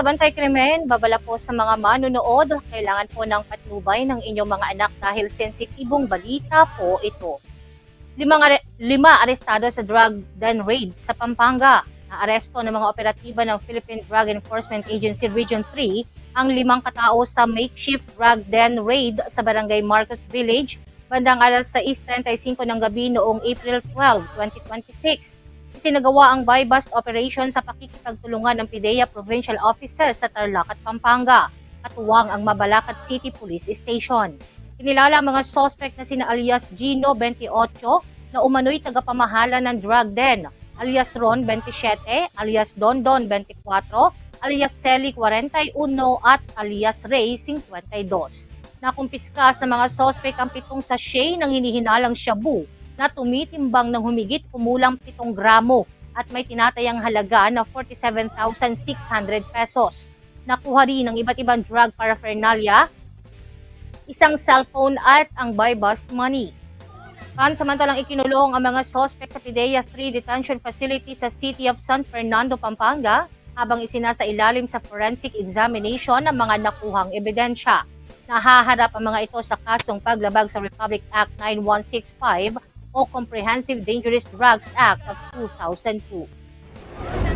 sa Bantay Krimen, babala po sa mga manunood, kailangan po ng patnubay ng inyong mga anak dahil sensitibong balita po ito. Lima arestado sa drug den raid sa Pampanga. Naaresto ng mga operatiba ng Philippine Drug Enforcement Agency Region 3 ang 5 katao sa makeshift drug den raid sa Barangay Marcos Village bandang alas 6:35 ng gabi noong April 12, 2026. Isinagawa ang buy-bust operation sa pakikipagtulungan ng PIDEA Provincial Offices sa Tarlac at Pampanga, katuwang ang Mabalacat City Police Station. Kinilala ang mga suspect na sina alias Gino, 28, na umano'y tagapamahala ng drug den, alias Ron, 27, alias Dondon, 24, alias Celi, 41, at alias Ray, 52. Nakumpiska sa mga suspect ang 7 sachet ng hinihinalang shabu na tumitimbang ng humigit kumulang 7 gramo at may tinatayang halaga na 47,600 pesos. Nakuha rin ng iba't ibang drug paraphernalia, isang cellphone at ang buy-bust money. Pansamantalang ikinulong ang mga suspect sa PIDEA 3 Detention Facility sa City of San Fernando, Pampanga habang isinasa ilalim sa forensic examination ng mga nakuhang ebidensya. Nahaharap ang mga ito sa kasong paglabag sa Republic Act 9165 o Comprehensive Dangerous Drugs Act of 2002.